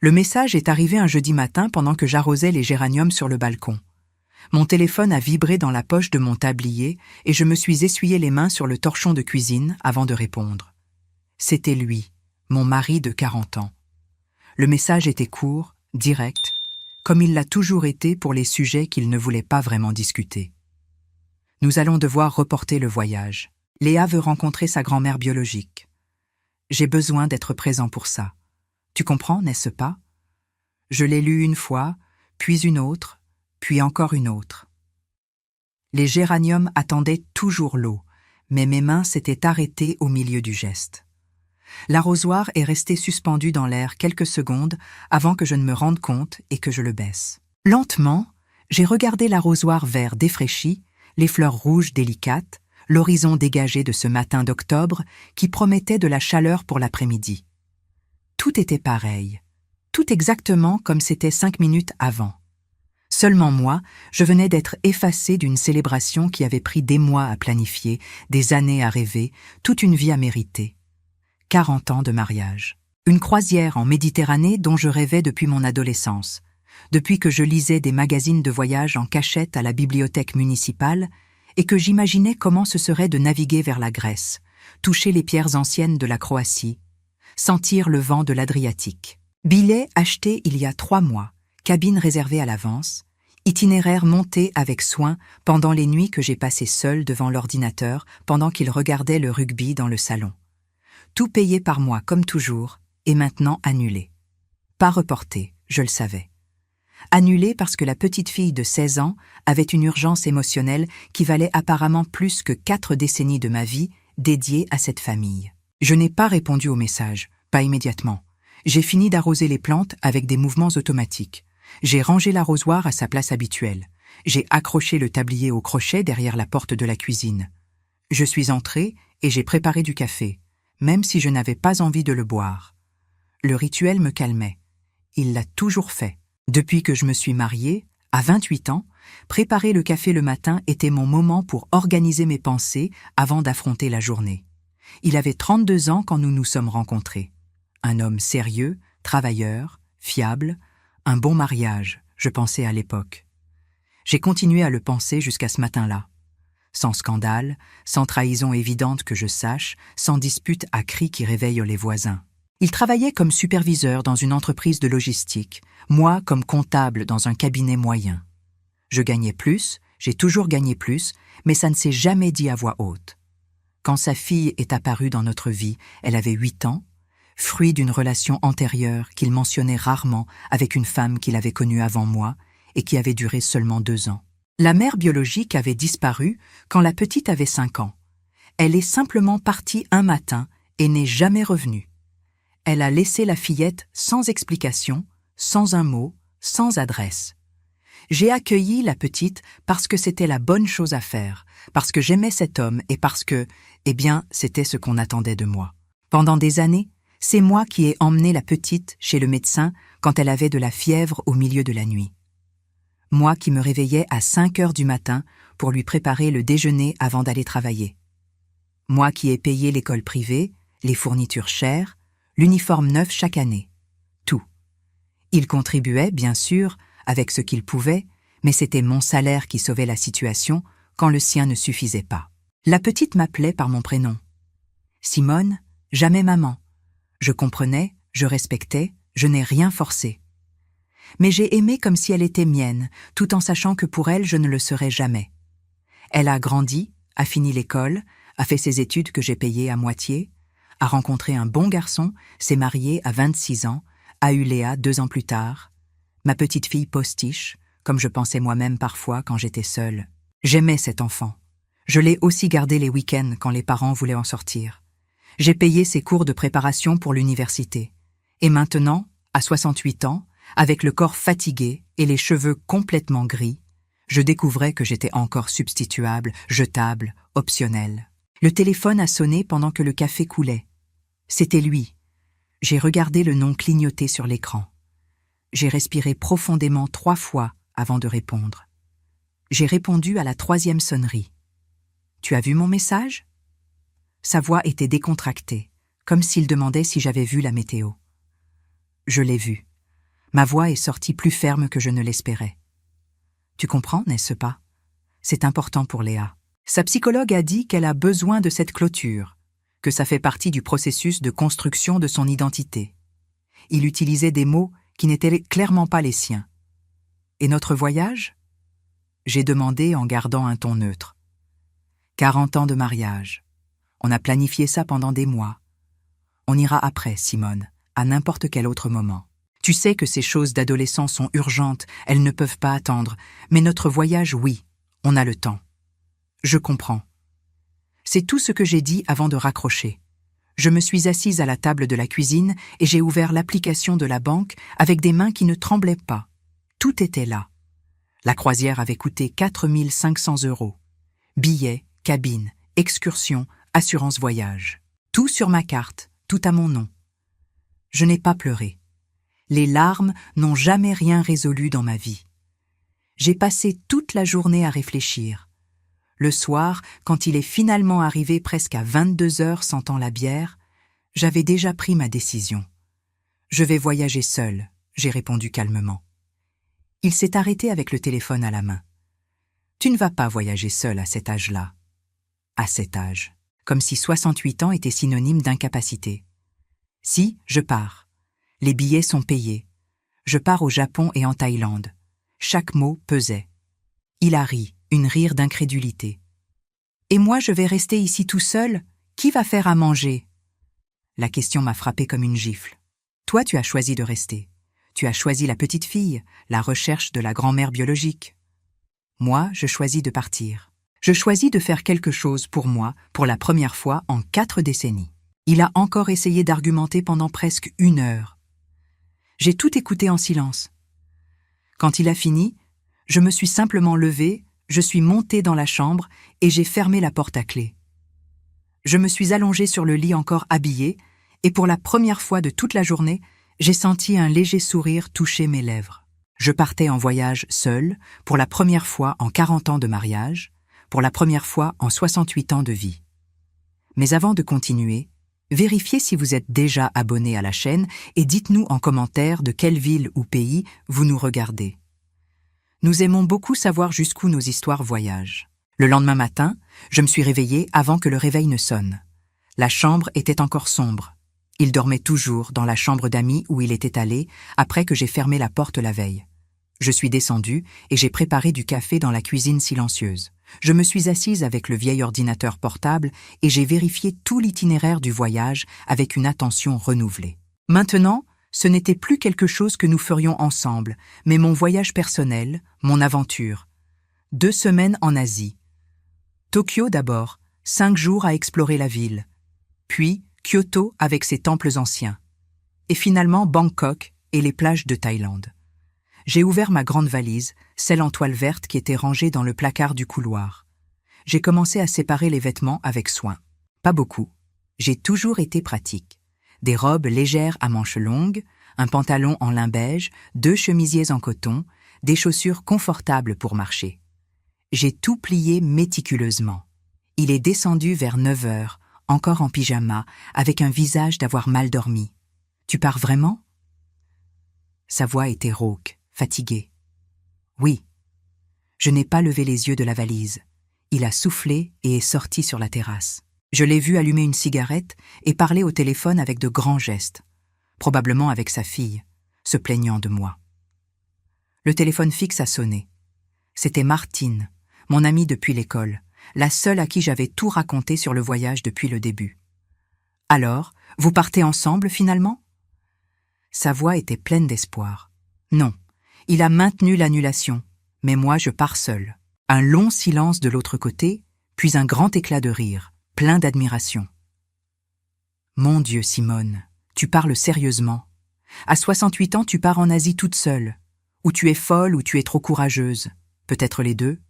Le message est arrivé un jeudi matin pendant que j'arrosais les géraniums sur le balcon. Mon téléphone a vibré dans la poche de mon tablier et je me suis essuyé les mains sur le torchon de cuisine avant de répondre. C'était lui, mon mari de 40 ans. Le message était court, direct, comme il l'a toujours été pour les sujets qu'il ne voulait pas vraiment discuter. Nous allons devoir reporter le voyage. Léa veut rencontrer sa grand-mère biologique. J'ai besoin d'être présent pour ça. Tu comprends, n'est-ce pas? Je l'ai lu une fois, puis une autre, puis encore une autre. Les géraniums attendaient toujours l'eau, mais mes mains s'étaient arrêtées au milieu du geste. L'arrosoir est resté suspendu dans l'air quelques secondes avant que je ne me rende compte et que je le baisse. Lentement, j'ai regardé l'arrosoir vert défraîchi, les fleurs rouges délicates, l'horizon dégagé de ce matin d'octobre qui promettait de la chaleur pour l'après-midi. Tout était pareil, tout exactement comme c'était 5 minutes avant. Seulement moi, je venais d'être effacée d'une célébration qui avait pris des mois à planifier, des années à rêver, toute une vie à mériter. 40 ans de mariage. Une croisière en Méditerranée dont je rêvais depuis mon adolescence. Depuis que je lisais des magazines de voyage en cachette à la bibliothèque municipale et que j'imaginais comment ce serait de naviguer vers la Grèce, toucher les pierres anciennes de la Croatie, sentir le vent de l'Adriatique. Billet acheté il y a 3 mois, cabine réservée à l'avance, itinéraire monté avec soin pendant les nuits que j'ai passées seule devant l'ordinateur pendant qu'il regardait le rugby dans le salon. Tout payé par moi comme toujours, et maintenant annulé. Pas reporté, je le savais. Annulé parce que la petite fille de 16 ans avait une urgence émotionnelle qui valait apparemment plus que 4 décennies de ma vie dédiée à cette famille. Je n'ai pas répondu au message, pas immédiatement. J'ai fini d'arroser les plantes avec des mouvements automatiques. J'ai rangé l'arrosoir à sa place habituelle. J'ai accroché le tablier au crochet derrière la porte de la cuisine. Je suis entrée et j'ai préparé du café, même si je n'avais pas envie de le boire. Le rituel me calmait. Il l'a toujours fait. Depuis que je me suis mariée, à 28 ans, préparer le café le matin était mon moment pour organiser mes pensées avant d'affronter la journée. Il avait 32 ans quand nous nous sommes rencontrés. Un homme sérieux, travailleur, fiable, un bon mariage, je pensais à l'époque. J'ai continué à le penser jusqu'à ce matin-là. Sans scandale, sans trahison évidente que je sache, sans dispute à cris qui réveillent les voisins. Il travaillait comme superviseur dans une entreprise de logistique, moi comme comptable dans un cabinet moyen. Je gagnais plus, j'ai toujours gagné plus, mais ça ne s'est jamais dit à voix haute. Quand sa fille est apparue dans notre vie, elle avait 8 ans, fruit d'une relation antérieure qu'il mentionnait rarement avec une femme qu'il avait connue avant moi et qui avait duré seulement 2 ans. La mère biologique avait disparu quand la petite avait 5 ans. Elle est simplement partie un matin et n'est jamais revenue. Elle a laissé la fillette sans explication, sans un mot, sans adresse. J'ai accueilli la petite parce que c'était la bonne chose à faire, parce que j'aimais cet homme et parce que, c'était ce qu'on attendait de moi. Pendant des années, c'est moi qui ai emmené la petite chez le médecin quand elle avait de la fièvre au milieu de la nuit. Moi qui me réveillais à 5 heures du matin pour lui préparer le déjeuner avant d'aller travailler. Moi qui ai payé l'école privée, les fournitures chères, l'uniforme neuf chaque année. Tout. Il contribuait, bien sûr, avec ce qu'il pouvait, mais c'était mon salaire qui sauvait la situation quand le sien ne suffisait pas. La petite m'appelait par mon prénom. Simone, jamais maman. Je comprenais, je respectais, je n'ai rien forcé. Mais j'ai aimé comme si elle était mienne, tout en sachant que pour elle, je ne le serais jamais. Elle a grandi, a fini l'école, a fait ses études que j'ai payées à moitié, a rencontré un bon garçon, s'est mariée à 26 ans, a eu Léa 2 ans plus tard, ma petite fille postiche, comme je pensais moi-même parfois quand j'étais seule. J'aimais cet enfant. Je l'ai aussi gardé les week-ends quand les parents voulaient en sortir. J'ai payé ses cours de préparation pour l'université. Et maintenant, à 68 ans, avec le corps fatigué et les cheveux complètement gris, je découvrais que j'étais encore substituable, jetable, optionnel. Le téléphone a sonné pendant que le café coulait. C'était lui. J'ai regardé le nom clignoter sur l'écran. J'ai respiré profondément 3 fois avant de répondre. J'ai répondu à la 3e sonnerie. « Tu as vu mon message ?» Sa voix était décontractée, comme s'il demandait si j'avais vu la météo. Je l'ai vu. Ma voix est sortie plus ferme que je ne l'espérais. Tu comprends, n'est-ce pas? C'est important pour Léa. Sa psychologue a dit qu'elle a besoin de cette clôture, que ça fait partie du processus de construction de son identité. Il utilisait des mots qui n'étaient clairement pas les siens. Et notre voyage? J'ai demandé en gardant un ton neutre. 40 ans de mariage. On a planifié ça pendant des mois. On ira après, Simone, à n'importe quel autre moment. Tu sais que ces choses d'adolescents sont urgentes, elles ne peuvent pas attendre, mais notre voyage, oui, on a le temps. Je comprends. C'est tout ce que j'ai dit avant de raccrocher. Je me suis assise à la table de la cuisine et j'ai ouvert l'application de la banque avec des mains qui ne tremblaient pas. Tout était là. La croisière avait coûté 4 500 €. Billets, cabine, excursion, assurance voyage. Tout sur ma carte, tout à mon nom. Je n'ai pas pleuré. Les larmes n'ont jamais rien résolu dans ma vie. J'ai passé toute la journée à réfléchir. Le soir, quand il est finalement arrivé presque à 22 heures sentant la bière, j'avais déjà pris ma décision. Je vais voyager seule, j'ai répondu calmement. Il s'est arrêté avec le téléphone à la main. Tu ne vas pas voyager seule à cet âge-là. À cet âge. Comme si 68 ans était synonyme d'incapacité. Si, je pars. Les billets sont payés. Je pars au Japon et en Thaïlande. Chaque mot pesait. Il a ri, une rire d'incrédulité. Et moi, je vais rester ici tout seul? Qui va faire à manger? La question m'a frappé comme une gifle. Toi, tu as choisi de rester. Tu as choisi la petite fille, la recherche de la grand-mère biologique. Moi, je choisis de partir. Je choisis de faire quelque chose pour moi, pour la première fois en 4 décennies. Il a encore essayé d'argumenter pendant presque 1 heure. J'ai tout écouté en silence. Quand il a fini, je me suis simplement levée, je suis montée dans la chambre et j'ai fermé la porte à clé. Je me suis allongée sur le lit encore habillée et pour la première fois de toute la journée, j'ai senti un léger sourire toucher mes lèvres. Je partais en voyage seule, pour la première fois en 40 ans de mariage, pour la première fois en 68 ans de vie. Mais avant de continuer, vérifiez si vous êtes déjà abonné à la chaîne et dites-nous en commentaire de quelle ville ou pays vous nous regardez. Nous aimons beaucoup savoir jusqu'où nos histoires voyagent. Le lendemain matin, je me suis réveillée avant que le réveil ne sonne. La chambre était encore sombre. Il dormait toujours dans la chambre d'amis où il était allé après que j'ai fermé la porte la veille. Je suis descendue et j'ai préparé du café dans la cuisine silencieuse. Je me suis assise avec le vieil ordinateur portable et j'ai vérifié tout l'itinéraire du voyage avec une attention renouvelée. Maintenant, ce n'était plus quelque chose que nous ferions ensemble, mais mon voyage personnel, mon aventure. 2 semaines en Asie. Tokyo d'abord, 5 jours à explorer la ville. Puis Kyoto avec ses temples anciens. Et finalement Bangkok et les plages de Thaïlande. J'ai ouvert ma grande valise, celle en toile verte qui était rangée dans le placard du couloir. J'ai commencé à séparer les vêtements avec soin. Pas beaucoup. J'ai toujours été pratique. Des robes légères à manches longues, un pantalon en lin beige, 2 chemisiers en coton, des chaussures confortables pour marcher. J'ai tout plié méticuleusement. Il est descendu vers 9 heures, encore en pyjama, avec un visage d'avoir mal dormi. « Tu pars vraiment ?» Sa voix était rauque, fatiguée. « Oui. » Je n'ai pas levé les yeux de la valise. Il a soufflé et est sorti sur la terrasse. Je l'ai vu allumer une cigarette et parler au téléphone avec de grands gestes, probablement avec sa fille, se plaignant de moi. Le téléphone fixe a sonné. C'était Martine, mon amie depuis l'école, la seule à qui j'avais tout raconté sur le voyage depuis le début. « Alors, vous partez ensemble finalement ?» Sa voix était pleine d'espoir. « Non, il a maintenu l'annulation, mais moi je pars seule. » Un long silence de l'autre côté, puis un grand éclat de rire, plein d'admiration. « Mon Dieu, Simone, tu parles sérieusement. À 68 ans, tu pars en Asie toute seule. Ou tu es folle ou tu es trop courageuse. Peut-être les deux.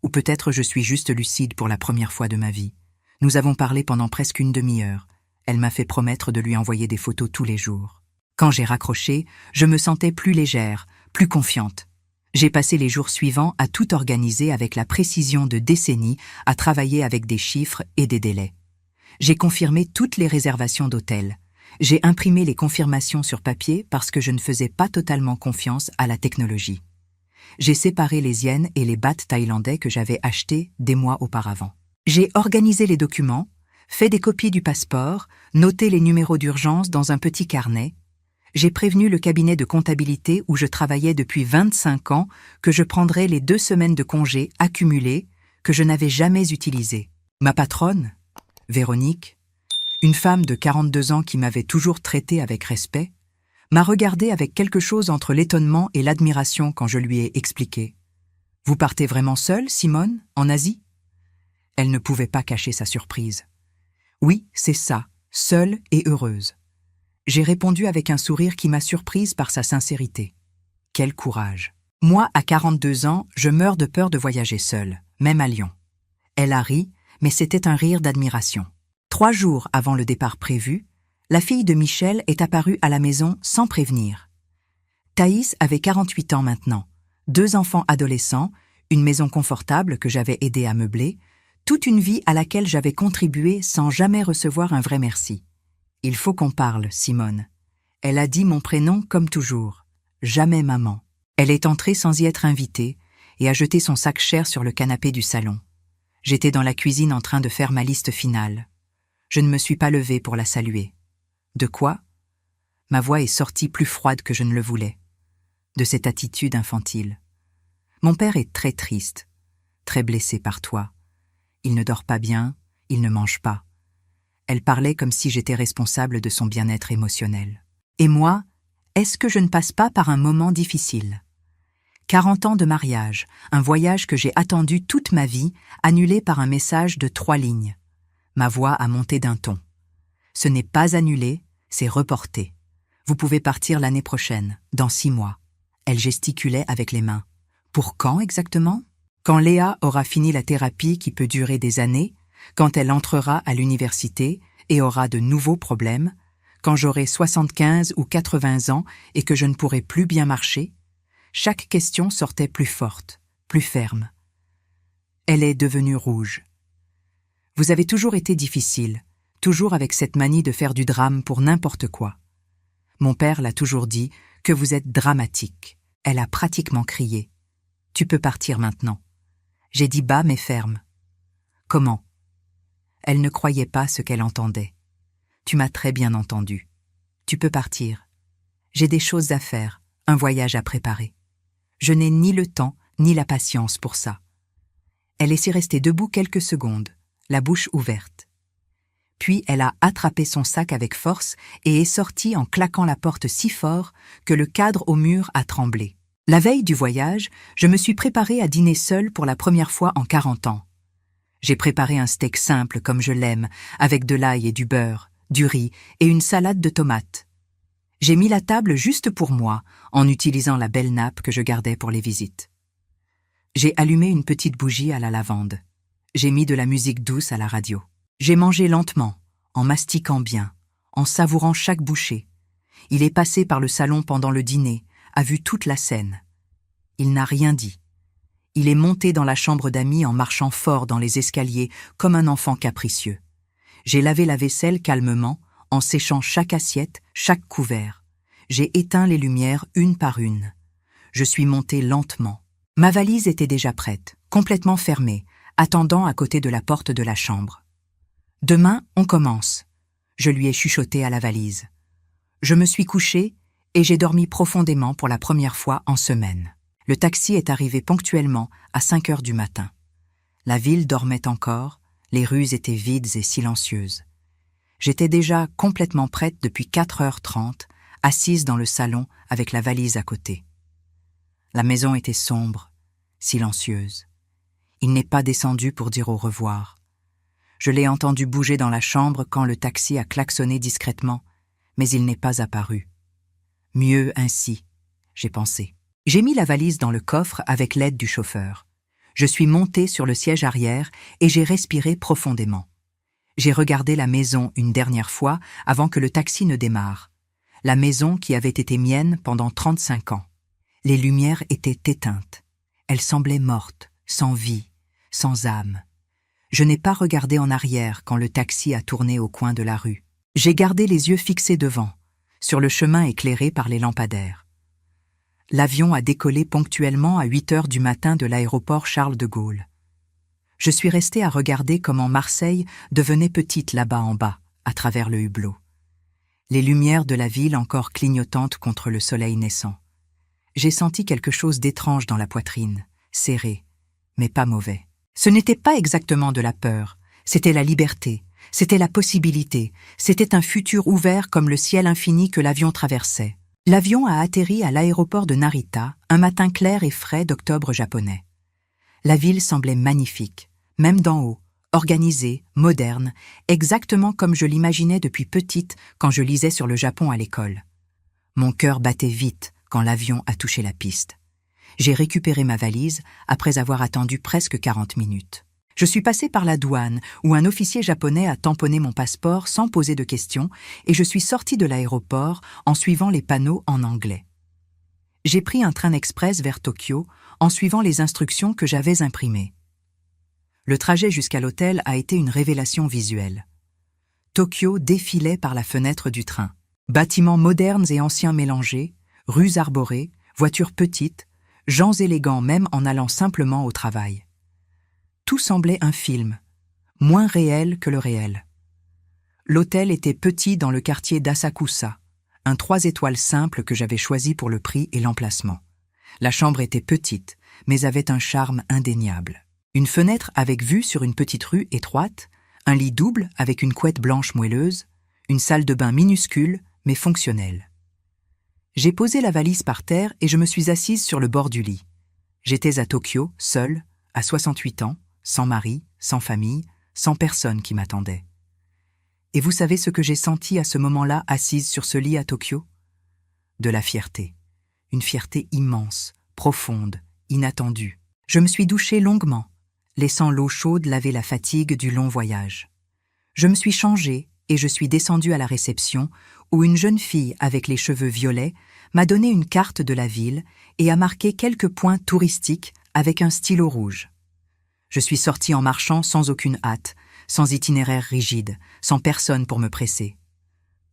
Ou peut-être je suis juste lucide pour la première fois de ma vie. Nous avons parlé pendant presque 1 demi-heure. Elle m'a fait promettre de lui envoyer des photos tous les jours. Quand j'ai raccroché, je me sentais plus légère, plus confiante. J'ai passé les jours suivants à tout organiser avec la précision de décennies, à travailler avec des chiffres et des délais. J'ai confirmé toutes les réservations d'hôtels. J'ai imprimé les confirmations sur papier parce que je ne faisais pas totalement confiance à la technologie. J'ai séparé les yens et les bahts thaïlandais que j'avais achetés des mois auparavant. J'ai organisé les documents, fait des copies du passeport, noté les numéros d'urgence dans un petit carnet. J'ai prévenu le cabinet de comptabilité où je travaillais depuis 25 ans que je prendrais les 2 semaines de congé accumulées que je n'avais jamais utilisées. Ma patronne, Véronique, une femme de 42 ans qui m'avait toujours traité avec respect, m'a regardé avec quelque chose entre l'étonnement et l'admiration quand je lui ai expliqué. « Vous partez vraiment seule, Simone, en Asie ?» Elle ne pouvait pas cacher sa surprise. « Oui, c'est ça, seule et heureuse. » J'ai répondu avec un sourire qui m'a surprise par sa sincérité. Quel courage! Moi, à 42 ans, je meurs de peur de voyager seule, même à Lyon. Elle a ri, mais c'était un rire d'admiration. 3 jours avant le départ prévu, la fille de Michel est apparue à la maison sans prévenir. Thaïs avait 48 ans maintenant, 2 enfants adolescents, une maison confortable que j'avais aidé à meubler, toute une vie à laquelle j'avais contribué sans jamais recevoir un vrai merci. « Il faut qu'on parle, Simone. » Elle a dit mon prénom comme toujours, jamais maman. Elle est entrée sans y être invitée et a jeté son sac cher sur le canapé du salon. J'étais dans la cuisine en train de faire ma liste finale. Je ne me suis pas levée pour la saluer. De quoi? Ma voix est sortie plus froide que je ne le voulais. De cette attitude infantile. Mon père est très triste, très blessé par toi. Il ne dort pas bien, il ne mange pas. Elle parlait comme si j'étais responsable de son bien-être émotionnel. Et moi, est-ce que je ne passe pas par un moment difficile? 40 ans de mariage, un voyage que j'ai attendu toute ma vie, annulé par un message de 3 lignes. Ma voix a monté d'un ton. Ce n'est pas annulé, c'est reporté. Vous pouvez partir l'année prochaine, dans 6 mois. Elle gesticulait avec les mains. Pour quand exactement? Quand Léa aura fini la thérapie qui peut durer des années, quand elle entrera à l'université et aura de nouveaux problèmes, quand j'aurai 75 ou 80 ans et que je ne pourrai plus bien marcher, chaque question sortait plus forte, plus ferme. Elle est devenue rouge. Vous avez toujours été difficile, toujours avec cette manie de faire du drame pour n'importe quoi. Mon père l'a toujours dit que vous êtes dramatique. Elle a pratiquement crié. Tu peux partir maintenant. J'ai dit bas mais ferme. Comment? Elle ne croyait pas ce qu'elle entendait. Tu m'as très bien entendu. Tu peux partir. J'ai des choses à faire, un voyage à préparer. Je n'ai ni le temps ni la patience pour ça. Elle laissait rester debout quelques secondes, la bouche ouverte. Puis elle a attrapé son sac avec force et est sortie en claquant la porte si fort que le cadre au mur a tremblé. La veille du voyage, je me suis préparée à dîner seule pour la première fois en 40 ans. J'ai préparé un steak simple comme je l'aime, avec de l'ail et du beurre, du riz et une salade de tomates. J'ai mis la table juste pour moi, en utilisant la belle nappe que je gardais pour les visites. J'ai allumé une petite bougie à la lavande. J'ai mis de la musique douce à la radio. J'ai mangé lentement, en mastiquant bien, en savourant chaque bouchée. Il est passé par le salon pendant le dîner, a vu toute la scène. Il n'a rien dit. Il est monté dans la chambre d'amis en marchant fort dans les escaliers comme un enfant capricieux. J'ai lavé la vaisselle calmement, en séchant chaque assiette, chaque couvert. J'ai éteint les lumières une par une. Je suis montée lentement. Ma valise était déjà prête, complètement fermée, attendant à côté de la porte de la chambre. « Demain, on commence », je lui ai chuchoté à la valise. Je me suis couchée et j'ai dormi profondément pour la première fois en semaine. Le taxi est arrivé ponctuellement à 5 heures du matin. La ville dormait encore, les rues étaient vides et silencieuses. J'étais déjà complètement prête depuis 4h30, assise dans le salon avec la valise à côté. La maison était sombre, silencieuse. Il n'est pas descendu pour dire au revoir. Je l'ai entendu bouger dans la chambre quand le taxi a klaxonné discrètement, mais il n'est pas apparu. Mieux ainsi, j'ai pensé. J'ai mis la valise dans le coffre avec l'aide du chauffeur. Je suis montée sur le siège arrière et j'ai respiré profondément. J'ai regardé la maison une dernière fois avant que le taxi ne démarre. La maison qui avait été mienne pendant 35 ans. Les lumières étaient éteintes. Elles semblaient mortes, sans vie, sans âme. Je n'ai pas regardé en arrière quand le taxi a tourné au coin de la rue. J'ai gardé les yeux fixés devant, sur le chemin éclairé par les lampadaires. L'avion a décollé ponctuellement à 8 heures du matin de l'aéroport Charles de Gaulle. Je suis resté à regarder comment Marseille devenait petite là-bas en bas, à travers le hublot. Les lumières de la ville encore clignotantes contre le soleil naissant. J'ai senti quelque chose d'étrange dans la poitrine, serré, mais pas mauvais. Ce n'était pas exactement de la peur, c'était la liberté, c'était la possibilité, c'était un futur ouvert comme le ciel infini que l'avion traversait. L'avion a atterri à l'aéroport de Narita, un matin clair et frais d'octobre japonais. La ville semblait magnifique, même d'en haut, organisée, moderne, exactement comme je l'imaginais depuis petite quand je lisais sur le Japon à l'école. Mon cœur battait vite quand l'avion a touché la piste. J'ai récupéré ma valise après avoir attendu presque 40 minutes. Je suis passé par la douane où un officier japonais a tamponné mon passeport sans poser de questions et je suis sorti de l'aéroport en suivant les panneaux en anglais. J'ai pris un train express vers Tokyo en suivant les instructions que j'avais imprimées. Le trajet jusqu'à l'hôtel a été une révélation visuelle. Tokyo défilait par la fenêtre du train. Bâtiments modernes et anciens mélangés, rues arborées, voitures petites, gens élégants même en allant simplement au travail. Tout semblait un film, moins réel que le réel. L'hôtel était petit dans le quartier d'Asakusa, un 3 étoiles simple que j'avais choisi pour le prix et l'emplacement. La chambre était petite, mais avait un charme indéniable. Une fenêtre avec vue sur une petite rue étroite, un lit double avec une couette blanche moelleuse, une salle de bain minuscule mais fonctionnelle. J'ai posé la valise par terre et je me suis assise sur le bord du lit. J'étais à Tokyo, seule, à 68 ans, sans mari, sans famille, sans personne qui m'attendait. Et vous savez ce que j'ai senti à ce moment-là assise sur ce lit à Tokyo ? De la fierté. Une fierté immense, profonde, inattendue. Je me suis douchée longuement, laissant l'eau chaude laver la fatigue du long voyage. Je me suis changée et je suis descendue à la réception où une jeune fille avec les cheveux violets m'a donné une carte de la ville et a marqué quelques points touristiques avec un stylo rouge. Je suis sortie en marchant sans aucune hâte, sans itinéraire rigide, sans personne pour me presser.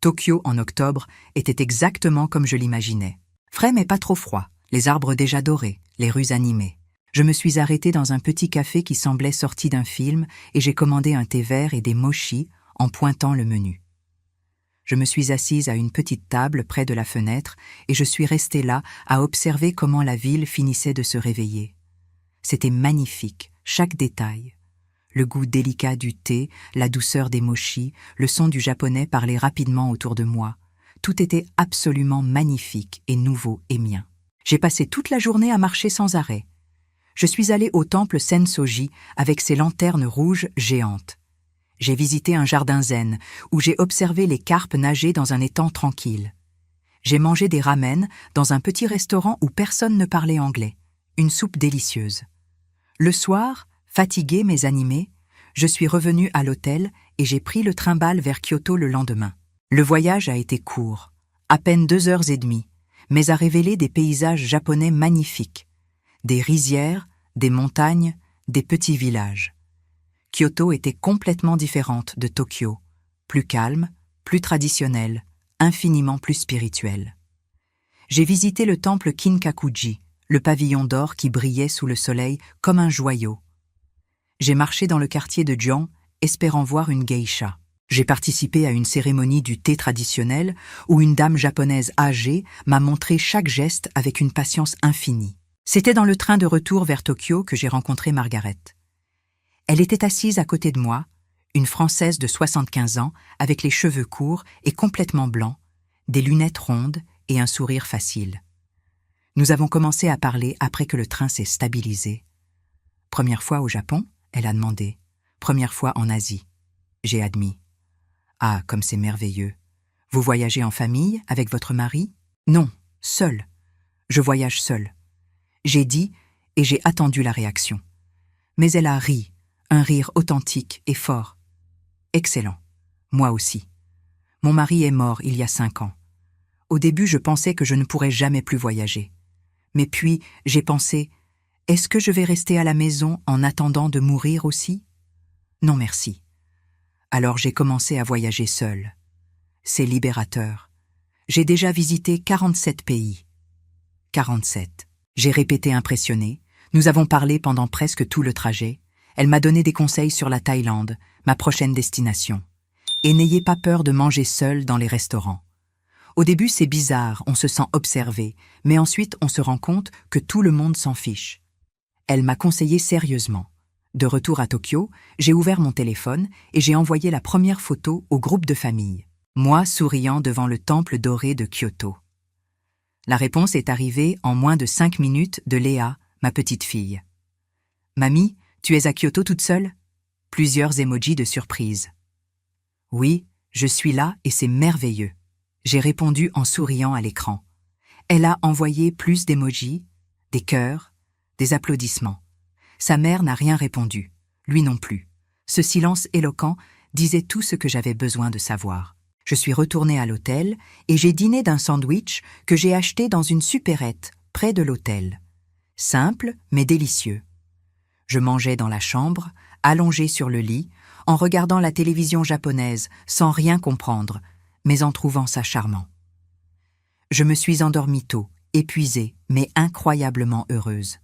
Tokyo en octobre était exactement comme je l'imaginais. Frais mais pas trop froid, les arbres déjà dorés, les rues animées. Je me suis arrêtée dans un petit café qui semblait sorti d'un film et j'ai commandé un thé vert et des mochis en pointant le menu. Je me suis assise à une petite table près de la fenêtre et je suis restée là à observer comment la ville finissait de se réveiller. C'était magnifique, chaque détail. Le goût délicat du thé, la douceur des mochis, le son du japonais parler rapidement autour de moi. Tout était absolument magnifique et nouveau et mien. J'ai passé toute la journée à marcher sans arrêt. Je suis allée au temple Sensoji avec ses lanternes rouges géantes. J'ai visité un jardin zen où j'ai observé les carpes nager dans un étang tranquille. J'ai mangé des ramen dans un petit restaurant où personne ne parlait anglais. Une soupe délicieuse. Le soir, fatiguée mais animée, je suis revenue à l'hôtel et j'ai pris le train-balle vers Kyoto le lendemain. Le voyage a été court, à peine 2h30, mais a révélé des paysages japonais magnifiques. Des rizières, des montagnes, des petits villages. Kyoto était complètement différente de Tokyo, plus calme, plus traditionnelle, infiniment plus spirituelle. J'ai visité le temple Kinkakuji, le pavillon d'or qui brillait sous le soleil comme un joyau. J'ai marché dans le quartier de Gion, espérant voir une geisha. J'ai participé à une cérémonie du thé traditionnel où une dame japonaise âgée m'a montré chaque geste avec une patience infinie. C'était dans le train de retour vers Tokyo que j'ai rencontré Margaret. Elle était assise à côté de moi, une Française de 75 ans, avec les cheveux courts et complètement blancs, des lunettes rondes et un sourire facile. Nous avons commencé à parler après que le train s'est stabilisé. « Première fois au Japon ?» elle a demandé. « Première fois en Asie. » J'ai admis. « Ah, comme c'est merveilleux. Vous voyagez en famille, avec votre mari ?»« Non, seul. Je voyage seul. » J'ai dit et j'ai attendu la réaction. Mais elle a ri, un rire authentique et fort. Excellent. Moi aussi. Mon mari est mort il y a 5 ans. Au début, je pensais que je ne pourrais jamais plus voyager. Mais puis, j'ai pensé, est-ce que je vais rester à la maison en attendant de mourir aussi ? Non merci. Alors j'ai commencé à voyager seule. C'est libérateur. J'ai déjà visité 47 pays. 47. J'ai répété impressionné. Nous avons parlé pendant presque tout le trajet. Elle m'a donné des conseils sur la Thaïlande, ma prochaine destination. Et n'ayez pas peur de manger seul dans les restaurants. Au début, c'est bizarre, on se sent observé, mais ensuite on se rend compte que tout le monde s'en fiche. Elle m'a conseillé sérieusement. De retour à Tokyo, j'ai ouvert mon téléphone et j'ai envoyé la première photo au groupe de famille. Moi souriant devant le temple doré de Kyoto. La réponse est arrivée en moins de 5 minutes de Léa, ma petite fille. « Mamie, tu es à Kyoto toute seule ?» Plusieurs emojis de surprise. « Oui, je suis là et c'est merveilleux. » J'ai répondu en souriant à l'écran. Elle a envoyé plus d'émojis, des cœurs, des applaudissements. Sa mère n'a rien répondu, lui non plus. Ce silence éloquent disait tout ce que j'avais besoin de savoir. Je suis retournée à l'hôtel et j'ai dîné d'un sandwich que j'ai acheté dans une supérette près de l'hôtel. Simple mais délicieux. Je mangeais dans la chambre, allongée sur le lit, en regardant la télévision japonaise sans rien comprendre, mais en trouvant ça charmant. Je me suis endormie tôt, épuisée, mais incroyablement heureuse.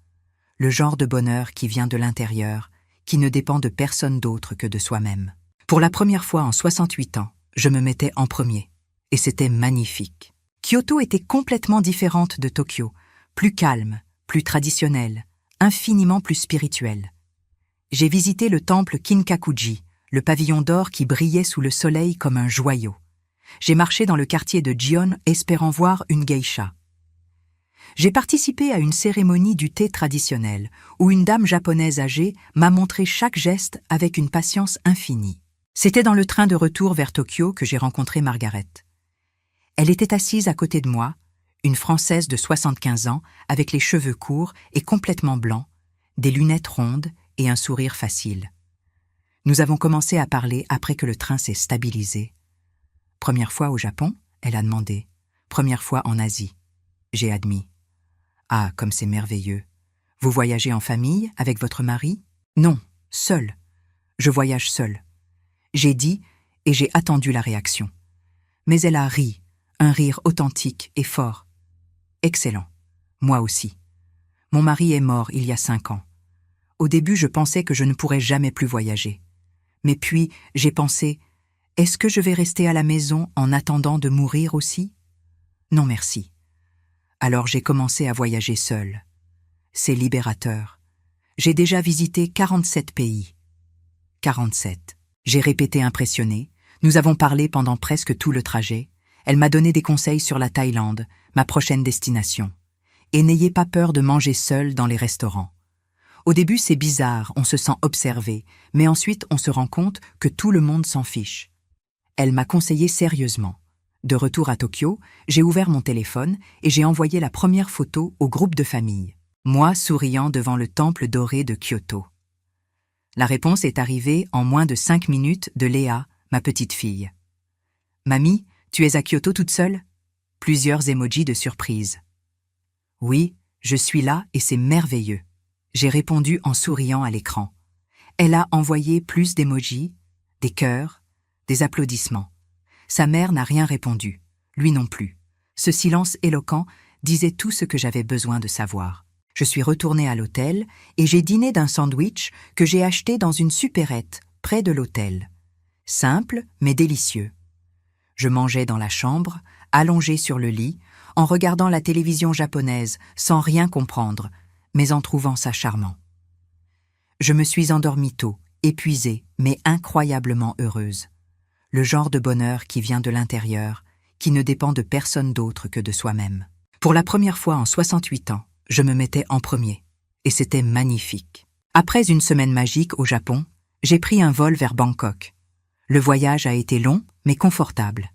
Le genre de bonheur qui vient de l'intérieur, qui ne dépend de personne d'autre que de soi-même. Pour la première fois en 68 ans, je me mettais en premier, et c'était magnifique. Kyoto était complètement différente de Tokyo, plus calme, plus traditionnelle, infiniment plus spirituelle. J'ai visité le temple Kinkakuji, le pavillon d'or qui brillait sous le soleil comme un joyau. J'ai marché dans le quartier de Gion espérant voir une geisha. J'ai participé à une cérémonie du thé traditionnel, où une dame japonaise âgée m'a montré chaque geste avec une patience infinie. C'était dans le train de retour vers Tokyo que j'ai rencontré Margaret. Elle était assise à côté de moi, une Française de 75 ans, avec les cheveux courts et complètement blancs, des lunettes rondes et un sourire facile. Nous avons commencé à parler après que le train s'est stabilisé. « Première fois au Japon ?» elle a demandé. « Première fois en Asie. » J'ai admis. « Ah, comme c'est merveilleux. Vous voyagez en famille, avec votre mari ?»« Non, seul. Je voyage seul. » J'ai dit, et j'ai attendu la réaction. Mais elle a ri, un rire authentique et fort. « Excellent. Moi aussi. Mon mari est mort il y a 5 ans. Au début, je pensais que je ne pourrais jamais plus voyager. Mais puis, j'ai pensé, est-ce que je vais rester à la maison en attendant de mourir aussi? Non merci. Alors j'ai commencé à voyager seule. C'est libérateur. J'ai déjà visité 47 pays. 47. J'ai répété impressionné. Nous avons parlé pendant presque tout le trajet. Elle m'a donné des conseils sur la Thaïlande, ma prochaine destination. Et n'ayez pas peur de manger seul dans les restaurants. Au début, c'est bizarre, on se sent observé, mais ensuite on se rend compte que tout le monde s'en fiche. Elle m'a conseillé sérieusement. De retour à Tokyo, j'ai ouvert mon téléphone et j'ai envoyé la première photo au groupe de famille. Moi souriant devant le temple doré de Kyoto. La réponse est arrivée en moins de 5 minutes de Léa, ma petite fille. « Mamie, tu es à Kyoto toute seule ?» Plusieurs emojis de surprise. « Oui, je suis là et c'est merveilleux. » J'ai répondu en souriant à l'écran. Elle a envoyé plus d'émojis, des cœurs, des applaudissements. Sa mère n'a rien répondu, lui non plus. Ce silence éloquent disait tout ce que j'avais besoin de savoir. Je suis retournée à l'hôtel et j'ai dîné d'un sandwich que j'ai acheté dans une supérette près de l'hôtel. Simple mais délicieux. Je mangeais dans la chambre, allongée sur le lit, en regardant la télévision japonaise sans rien comprendre, mais en trouvant ça charmant. Je me suis endormie tôt, épuisée, mais incroyablement heureuse. Le genre de bonheur qui vient de l'intérieur, qui ne dépend de personne d'autre que de soi-même. Pour la première fois en 68 ans, je me mettais en premier, et c'était magnifique. Après une semaine magique au Japon, j'ai pris un vol vers Bangkok. Le voyage a été long, mais confortable.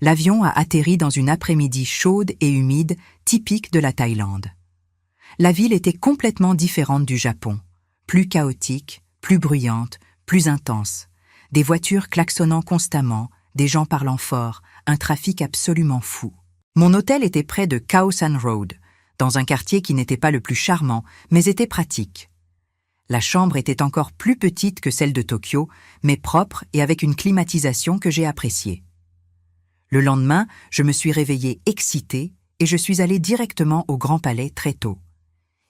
L'avion a atterri dans une après-midi chaude et humide, typique de la Thaïlande. La ville était complètement différente du Japon, plus chaotique, plus bruyante, plus intense. Des voitures klaxonnant constamment, des gens parlant fort, un trafic absolument fou. Mon hôtel était près de Khao-san Road, dans un quartier qui n'était pas le plus charmant, mais était pratique. La chambre était encore plus petite que celle de Tokyo, mais propre et avec une climatisation que j'ai appréciée. Le lendemain, je me suis réveillée excitée et je suis allée directement au Grand Palais très tôt.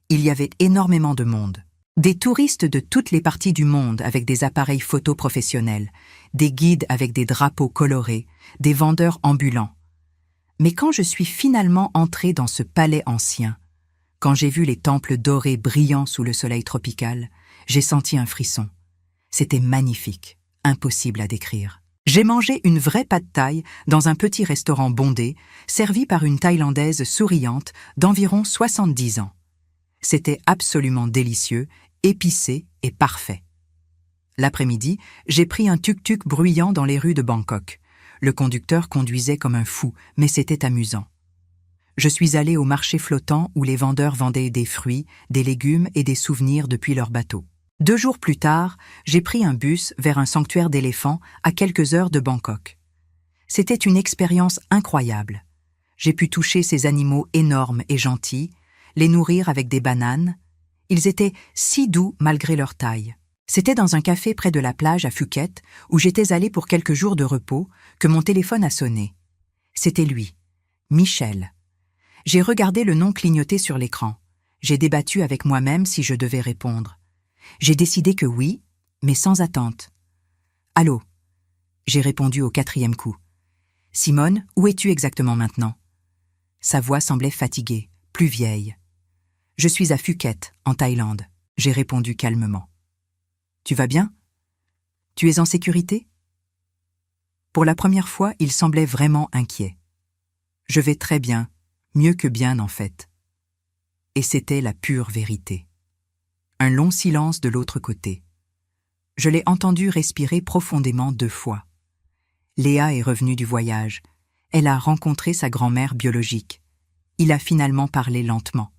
Il y avait énormément de monde. Des touristes de toutes les parties du monde avec des appareils photo professionnels, des guides avec des drapeaux colorés, des vendeurs ambulants. Mais quand je suis finalement entrée dans ce palais ancien, quand j'ai vu les temples dorés brillant sous le soleil tropical, j'ai senti un frisson. C'était magnifique, impossible à décrire. J'ai mangé une vraie pad thaï dans un petit restaurant bondé, servi par une Thaïlandaise souriante d'environ 70 ans. C'était absolument délicieux, épicé et parfait. L'après-midi, j'ai pris un tuk-tuk bruyant dans les rues de Bangkok. Le conducteur conduisait comme un fou, mais c'était amusant. Je suis allée au marché flottant où les vendeurs vendaient des fruits, des légumes et des souvenirs depuis leur bateau. 2 jours plus tard, j'ai pris un bus vers un sanctuaire d'éléphants à quelques heures de Bangkok. C'était une expérience incroyable. J'ai pu toucher ces animaux énormes et gentils, les nourrir avec des bananes. Ils étaient si doux malgré leur taille. C'était dans un café près de la plage à Phuket, où j'étais allée pour quelques jours de repos, que mon téléphone a sonné. C'était lui, Michel. J'ai regardé le nom clignoter sur l'écran. J'ai débattu avec moi-même si je devais répondre. J'ai décidé que oui, mais sans attente. « Allô ?» J'ai répondu au 4e coup. « Simone, où es-tu exactement maintenant ?» Sa voix semblait fatiguée, plus vieille. « Je suis à Phuket, en Thaïlande. » J'ai répondu calmement. « Tu vas bien ? Tu es en sécurité ?» Pour la première fois, il semblait vraiment inquiet. « Je vais très bien, mieux que bien en fait. » Et c'était la pure vérité. Un long silence de l'autre côté. Je l'ai entendu respirer profondément 2 fois. Léa est revenue du voyage. Elle a rencontré sa grand-mère biologique. Il a finalement parlé lentement.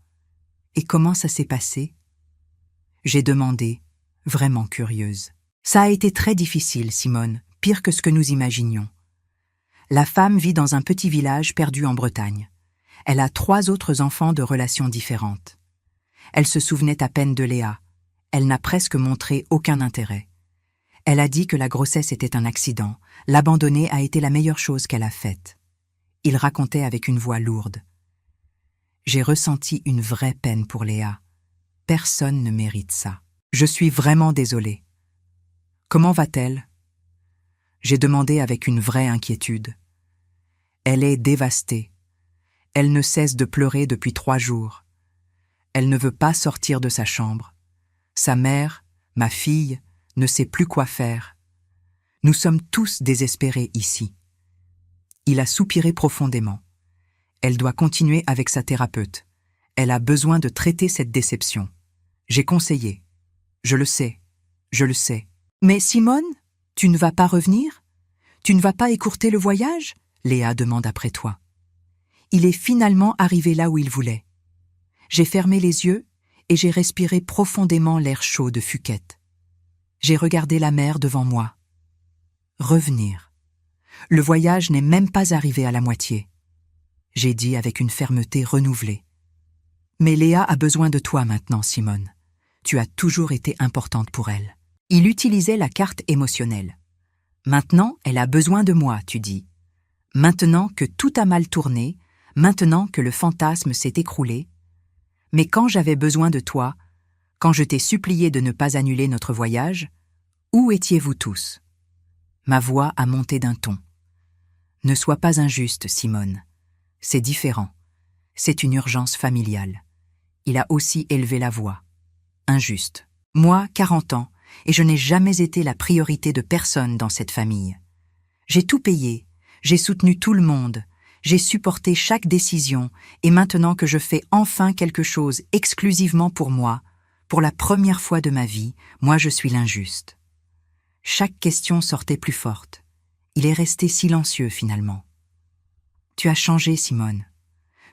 Et comment ça s'est passé ? J'ai demandé, vraiment curieuse. Ça a été très difficile, Simone, pire que ce que nous imaginions. La femme vit dans un petit village perdu en Bretagne. Elle a 3 autres enfants de relations différentes. Elle se souvenait à peine de Léa. Elle n'a presque montré aucun intérêt. Elle a dit que la grossesse était un accident. L'abandonner a été la meilleure chose qu'elle a faite. Il racontait avec une voix lourde. J'ai ressenti une vraie peine pour Léa. Personne ne mérite ça. Je suis vraiment désolée. Comment va-t-elle ? J'ai demandé avec une vraie inquiétude. Elle est dévastée. Elle ne cesse de pleurer depuis 3 jours. Elle ne veut pas sortir de sa chambre. Sa mère, ma fille, ne sait plus quoi faire. Nous sommes tous désespérés ici. Il a soupiré profondément. Elle doit continuer avec sa thérapeute. Elle a besoin de traiter cette déception. J'ai conseillé. Je le sais. Je le sais. Mais Simone, tu ne vas pas revenir ? Tu ne vas pas écourter le voyage ? Léa demande après toi. Il est finalement arrivé là où il voulait. J'ai fermé les yeux et j'ai respiré profondément l'air chaud de Phuket. J'ai regardé la mer devant moi. Revenir. Le voyage n'est même pas arrivé à la moitié. J'ai dit avec une fermeté renouvelée. Mais Léa a besoin de toi maintenant, Simone. Tu as toujours été importante pour elle. Il utilisait la carte émotionnelle. Maintenant, elle a besoin de moi, tu dis. Maintenant que tout a mal tourné, maintenant que le fantasme s'est écroulé. Mais quand j'avais besoin de toi, quand je t'ai supplié de ne pas annuler notre voyage, où étiez-vous tous ? Ma voix a monté d'un ton. Ne sois pas injuste, Simone. C'est différent. C'est une urgence familiale. Il a aussi élevé la voix. Injuste. Moi, 40 ans, et je n'ai jamais été la priorité de personne dans cette famille. J'ai tout payé, j'ai soutenu tout le monde, j'ai supporté chaque décision, et maintenant que je fais enfin quelque chose exclusivement pour moi, pour la première fois de ma vie, moi je suis l'injuste. Chaque question sortait plus forte. Il est resté silencieux finalement. Tu as changé, Simone.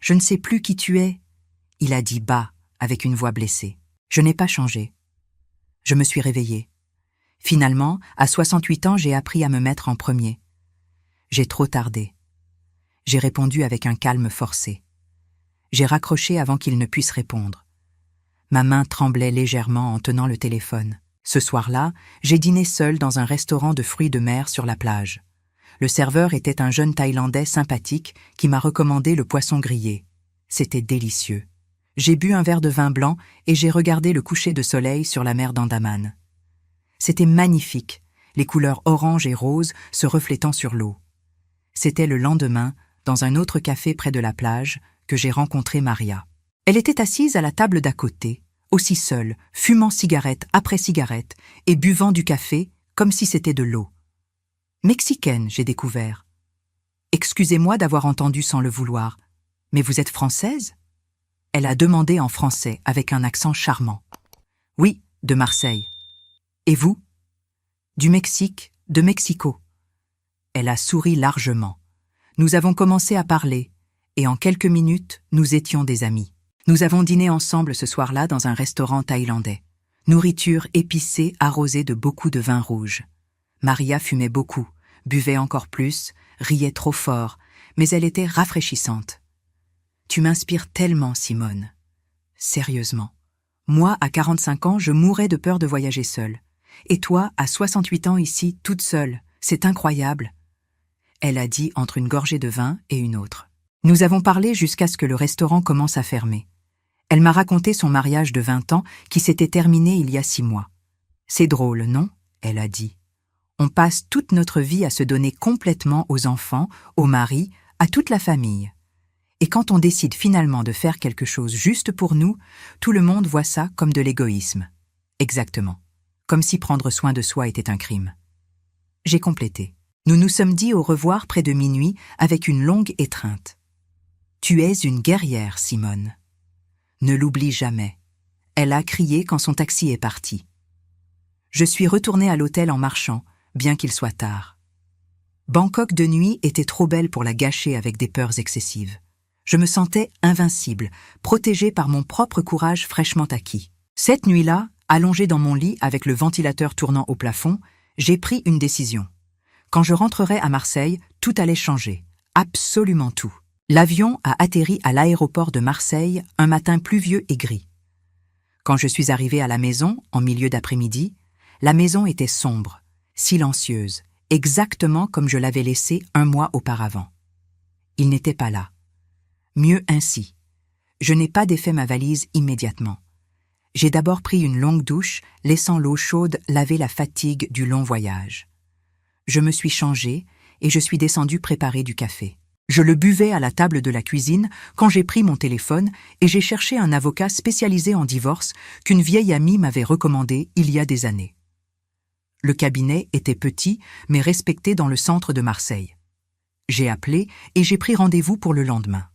Je ne sais plus qui tu es. Il a dit bas, avec une voix blessée. Je n'ai pas changé. Je me suis réveillée. Finalement, à 68 ans, j'ai appris à me mettre en premier. J'ai trop tardé. J'ai répondu avec un calme forcé. J'ai raccroché avant qu'il ne puisse répondre. Ma main tremblait légèrement en tenant le téléphone. Ce soir-là, j'ai dîné seule dans un restaurant de fruits de mer sur la plage. Le serveur était un jeune Thaïlandais sympathique qui m'a recommandé le poisson grillé. C'était délicieux. J'ai bu un verre de vin blanc et j'ai regardé le coucher de soleil sur la mer d'Andaman. C'était magnifique, les couleurs orange et rose se reflétant sur l'eau. C'était le lendemain, dans un autre café près de la plage, que j'ai rencontré Maria. Elle était assise à la table d'à côté, aussi seule, fumant cigarette après cigarette et buvant du café comme si c'était de l'eau. Mexicaine, j'ai découvert. Excusez-moi d'avoir entendu sans le vouloir, mais vous êtes française ? Elle a demandé en français avec un accent charmant. Oui, de Marseille. Et vous ? Du Mexique, de Mexico. Elle a souri largement. Nous avons commencé à parler, et en quelques minutes, nous étions des amis. Nous avons dîné ensemble ce soir-là dans un restaurant thaïlandais. Nourriture épicée arrosée de beaucoup de vin rouge. Maria fumait beaucoup, buvait encore plus, riait trop fort, mais elle était rafraîchissante. Tu m'inspires tellement, Simone. Sérieusement. Moi, à 45 ans, je mourais de peur de voyager seule. Et toi, à 68 ans ici, toute seule, c'est incroyable. Elle a dit entre une gorgée de vin et une autre. Nous avons parlé jusqu'à ce que le restaurant commence à fermer. Elle m'a raconté son mariage de 20 ans qui s'était terminé il y a 6 mois. C'est drôle, non ? Elle a dit. On passe toute notre vie à se donner complètement aux enfants, au mari, à toute la famille. Et quand on décide finalement de faire quelque chose juste pour nous, tout le monde voit ça comme de l'égoïsme. Exactement. Comme si prendre soin de soi était un crime. J'ai complété. Nous nous sommes dit au revoir près de minuit avec une longue étreinte. Tu es une guerrière, Simone. Ne l'oublie jamais. Elle a crié quand son taxi est parti. Je suis retournée à l'hôtel en marchant, bien qu'il soit tard. Bangkok de nuit était trop belle pour la gâcher avec des peurs excessives. Je me sentais invincible, protégée par mon propre courage fraîchement acquis. Cette nuit-là, allongée dans mon lit avec le ventilateur tournant au plafond, j'ai pris une décision. Quand je rentrerais à Marseille, tout allait changer. Absolument tout. L'avion a atterri à l'aéroport de Marseille un matin pluvieux et gris. Quand je suis arrivée à la maison, en milieu d'après-midi, la maison était sombre, silencieuse, exactement comme je l'avais laissée 1 mois auparavant. Il n'était pas là. Mieux ainsi. Je n'ai pas défait ma valise immédiatement. J'ai d'abord pris une longue douche, laissant l'eau chaude laver la fatigue du long voyage. Je me suis changée et je suis descendue préparer du café. Je le buvais à la table de la cuisine quand j'ai pris mon téléphone et j'ai cherché un avocat spécialisé en divorce qu'une vieille amie m'avait recommandé il y a des années. Le cabinet était petit mais respecté dans le centre de Marseille. J'ai appelé et j'ai pris rendez-vous pour le lendemain.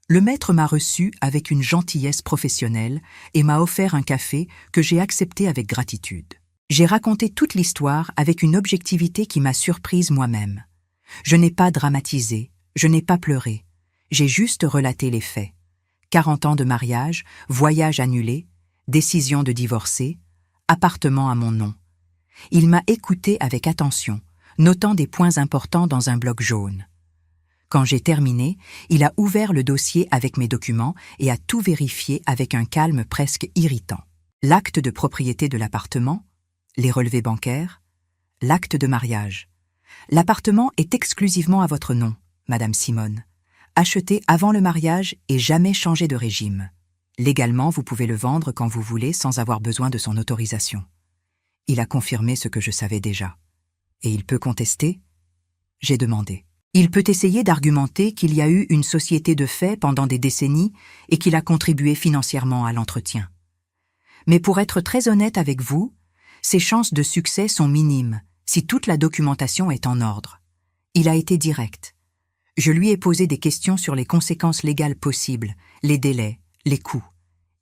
Le maître m'a reçu avec une gentillesse professionnelle et m'a offert un café que j'ai accepté avec gratitude. J'ai raconté toute l'histoire avec une objectivité qui m'a surprise moi-même. Je n'ai pas dramatisé, je n'ai pas pleuré. J'ai juste relaté les faits. 40 ans de mariage, voyage annulé, décision de divorcer, appartement à mon nom. Il m'a écouté avec attention, notant des points importants dans un bloc jaune. Quand j'ai terminé, il a ouvert le dossier avec mes documents et a tout vérifié avec un calme presque irritant. L'acte de propriété de l'appartement, les relevés bancaires, l'acte de mariage. L'appartement est exclusivement à votre nom, Madame Simone. Acheté avant le mariage et jamais changé de régime. Légalement, vous pouvez le vendre quand vous voulez sans avoir besoin de son autorisation. Il a confirmé ce que je savais déjà. Et il peut contester ? J'ai demandé. Il peut essayer d'argumenter qu'il y a eu une société de fait pendant des décennies et qu'il a contribué financièrement à l'entretien. Mais pour être très honnête avec vous, ses chances de succès sont minimes si toute la documentation est en ordre. Il a été direct. Je lui ai posé des questions sur les conséquences légales possibles, les délais, les coûts.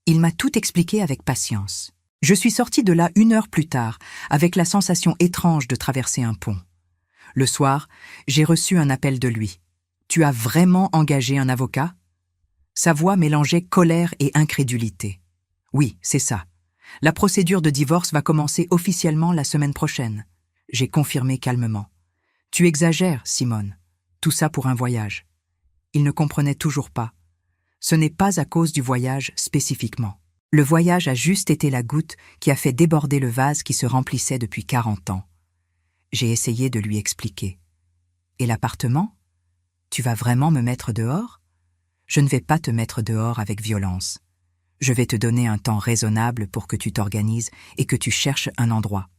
Il m'a tout expliqué avec patience. Je suis sortie de là 1 heure plus tard, avec la sensation étrange de traverser un pont. Le soir, j'ai reçu un appel de lui. « Tu as vraiment engagé un avocat ?» Sa voix mélangeait colère et incrédulité. « Oui, c'est ça. La procédure de divorce va commencer officiellement la semaine prochaine. » J'ai confirmé calmement. « Tu exagères, Simone. Tout ça pour un voyage. » Il ne comprenait toujours pas. Ce n'est pas à cause du voyage spécifiquement. Le voyage a juste été la goutte qui a fait déborder le vase qui se remplissait depuis 40 ans. J'ai essayé de lui expliquer. Et l'appartement? Tu vas vraiment me mettre dehors? Je ne vais pas te mettre dehors avec violence. Je vais te donner un temps raisonnable pour que tu t'organises et que tu cherches un endroit.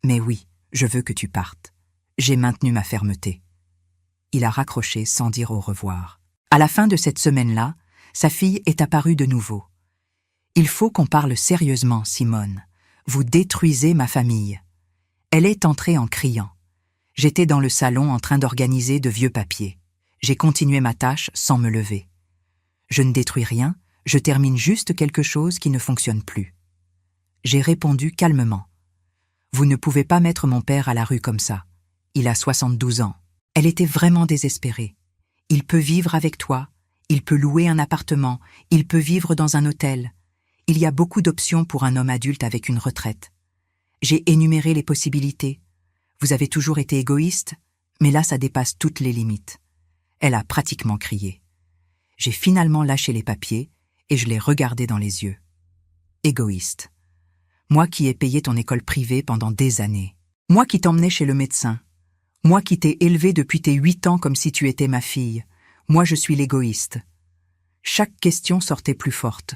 Mais oui, je veux que tu partes. J'ai maintenu ma fermeté. Il a raccroché sans dire au revoir. À la fin de cette semaine-là, sa fille est apparue de nouveau. Il faut qu'on parle sérieusement, Simone. Vous détruisez ma famille. Elle est entrée en criant. J'étais dans le salon en train d'organiser de vieux papiers. J'ai continué ma tâche sans me lever. Je ne détruis rien, je termine juste quelque chose qui ne fonctionne plus. J'ai répondu calmement. Vous ne pouvez pas mettre mon père à la rue comme ça. Il a 72 ans. Elle était vraiment désespérée. Il peut vivre avec toi, il peut louer un appartement, il peut vivre dans un hôtel. Il y a beaucoup d'options pour un homme adulte avec une retraite. J'ai énuméré les possibilités. Vous avez toujours été égoïste, mais là ça dépasse toutes les limites. Elle a pratiquement crié. J'ai finalement lâché les papiers et je l'ai regardé dans les yeux. Égoïste. Moi qui ai payé ton école privée pendant des années. Moi qui t'emmenais chez le médecin. Moi qui t'ai élevée depuis tes 8 ans comme si tu étais ma fille. Moi je suis l'égoïste. Chaque question sortait plus forte.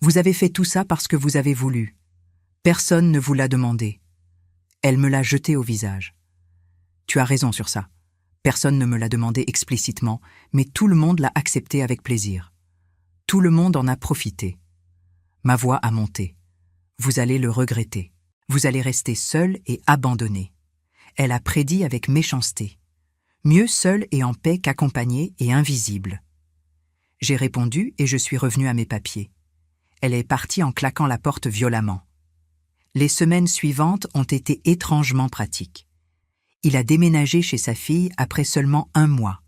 Vous avez fait tout ça parce que vous avez voulu. Personne ne vous l'a demandé. Elle me l'a jeté au visage. Tu as raison sur ça. Personne ne me l'a demandé explicitement, mais tout le monde l'a accepté avec plaisir. Tout le monde en a profité. Ma voix a monté. Vous allez le regretter. Vous allez rester seul et abandonné. Elle a prédit avec méchanceté. Mieux seul et en paix qu'accompagné et invisible. J'ai répondu et je suis revenu à mes papiers. Elle est partie en claquant la porte violemment. Les semaines suivantes ont été étrangement pratiques. Il a déménagé chez sa fille après seulement 1 mois.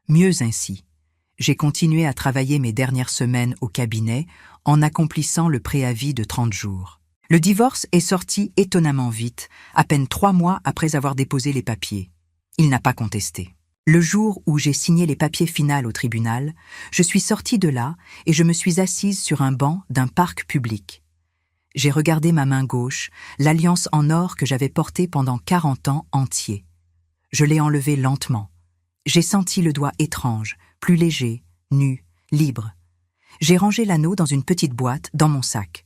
Mieux ainsi. J'ai continué à travailler mes dernières semaines au cabinet en accomplissant le préavis de 30 jours. Le divorce est sorti étonnamment vite, à peine 3 mois après avoir déposé les papiers. Il n'a pas contesté. Le jour où j'ai signé les papiers finaux au tribunal, je suis sortie de là et je me suis assise sur un banc d'un parc public. J'ai regardé ma main gauche, l'alliance en or que j'avais portée pendant 40 ans entiers. Je l'ai enlevée lentement. J'ai senti le doigt étrange, plus léger, nu, libre. J'ai rangé l'anneau dans une petite boîte dans mon sac.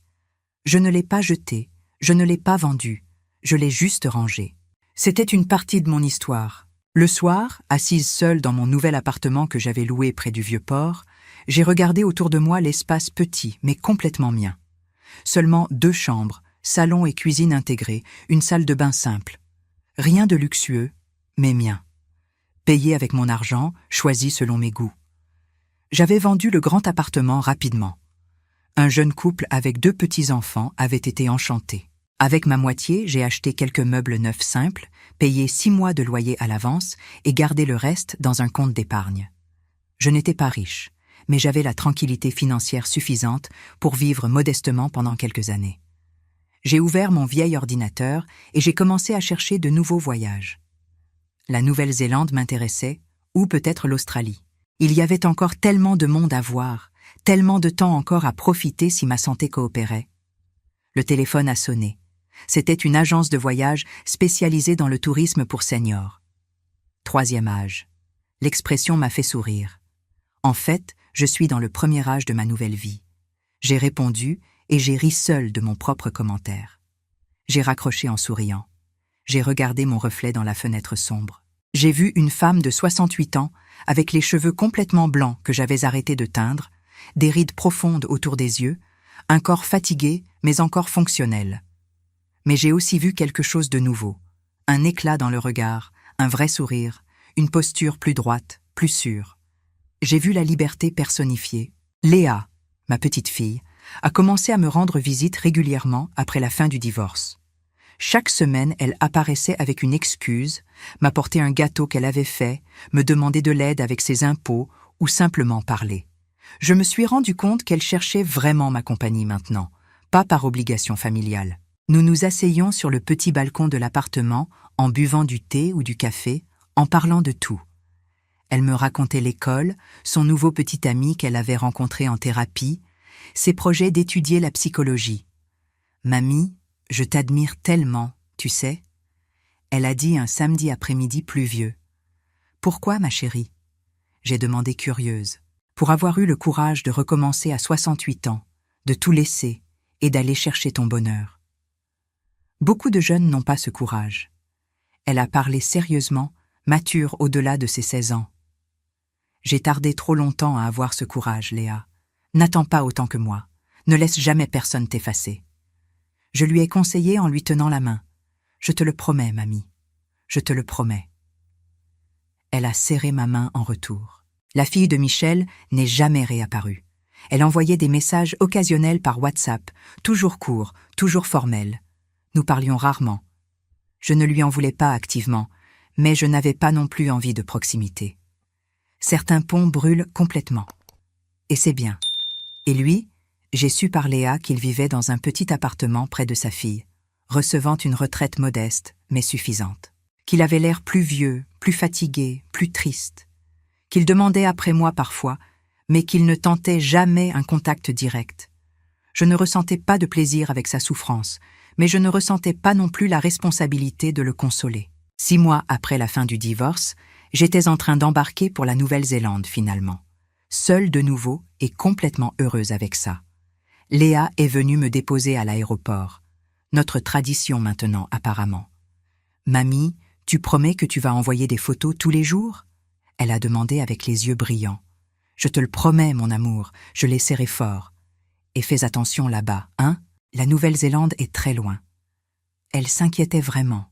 Je ne l'ai pas jeté, je ne l'ai pas vendu, je l'ai juste rangé. C'était une partie de mon histoire. Le soir, assise seule dans mon nouvel appartement que j'avais loué près du Vieux-Port, j'ai regardé autour de moi l'espace petit mais complètement mien. Seulement 2 chambres, salon et cuisine intégrés, une salle de bain simple. Rien de luxueux, mais mien. Payé avec mon argent, choisi selon mes goûts. J'avais vendu le grand appartement rapidement. Un jeune couple avec 2 petits-enfants avait été enchanté. Avec ma moitié, j'ai acheté quelques meubles neufs simples, payé 6 mois de loyer à l'avance et gardé le reste dans un compte d'épargne. Je n'étais pas riche, mais j'avais la tranquillité financière suffisante pour vivre modestement pendant quelques années. J'ai ouvert mon vieil ordinateur et j'ai commencé à chercher de nouveaux voyages. La Nouvelle-Zélande m'intéressait, ou peut-être l'Australie. Il y avait encore tellement de monde à voir, tellement de temps encore à profiter si ma santé coopérait. Le téléphone a sonné. C'était une agence de voyage spécialisée dans le tourisme pour seniors. 3e âge. L'expression m'a fait sourire. En fait, je suis dans le premier âge de ma nouvelle vie. J'ai répondu et j'ai ri seul de mon propre commentaire. J'ai raccroché en souriant. J'ai regardé mon reflet dans la fenêtre sombre. J'ai vu une femme de 68 ans avec les cheveux complètement blancs que j'avais arrêté de teindre, des rides profondes autour des yeux, un corps fatigué mais encore fonctionnel. Mais j'ai aussi vu quelque chose de nouveau, un éclat dans le regard, un vrai sourire, une posture plus droite, plus sûre. J'ai vu la liberté personnifiée. Léa, ma petite fille, a commencé à me rendre visite régulièrement après la fin du divorce. Chaque semaine, elle apparaissait avec une excuse, m'apportait un gâteau qu'elle avait fait, me demandait de l'aide avec ses impôts ou simplement parler. Je me suis rendu compte qu'elle cherchait vraiment ma compagnie maintenant, pas par obligation familiale. Nous nous asseyions sur le petit balcon de l'appartement en buvant du thé ou du café, en parlant de tout. Elle me racontait l'école, son nouveau petit ami qu'elle avait rencontré en thérapie, ses projets d'étudier la psychologie. « Mamie, je t'admire tellement, tu sais. » Elle a dit un samedi après-midi pluvieux. Pourquoi, ma chérie? J'ai demandé curieuse. Pour avoir eu le courage de recommencer à 68 ans, de tout laisser et d'aller chercher ton bonheur. Beaucoup de jeunes n'ont pas ce courage. Elle a parlé sérieusement, mature au-delà de ses 16 ans. J'ai tardé trop longtemps à avoir ce courage, Léa. N'attends pas autant que moi. Ne laisse jamais personne t'effacer. Je lui ai conseillé en lui tenant la main. Je te le promets, mamie. Je te le promets. Elle a serré ma main en retour. La fille de Michel n'est jamais réapparue. Elle envoyait des messages occasionnels par WhatsApp, toujours courts, toujours formels. Nous parlions rarement. Je ne lui en voulais pas activement, mais je n'avais pas non plus envie de proximité. Certains ponts brûlent complètement. Et c'est bien. Et lui, j'ai su par Léa qu'il vivait dans un petit appartement près de sa fille, recevant une retraite modeste, mais suffisante. Qu'il avait l'air plus vieux, plus fatigué, plus triste. Qu'il demandait après moi parfois, mais qu'il ne tentait jamais un contact direct. Je ne ressentais pas de plaisir avec sa souffrance, mais je ne ressentais pas non plus la responsabilité de le consoler. 6 mois après la fin du divorce, j'étais en train d'embarquer pour la Nouvelle-Zélande finalement. Seule de nouveau et complètement heureuse avec ça. Léa est venue me déposer à l'aéroport. Notre tradition maintenant, apparemment. « Mamie, tu promets que tu vas envoyer des photos tous les jours ?» Elle a demandé avec les yeux brillants. « Je te le promets, mon amour, je l'ai serré fort. Et fais attention là-bas, hein? La Nouvelle-Zélande est très loin. » Elle s'inquiétait vraiment.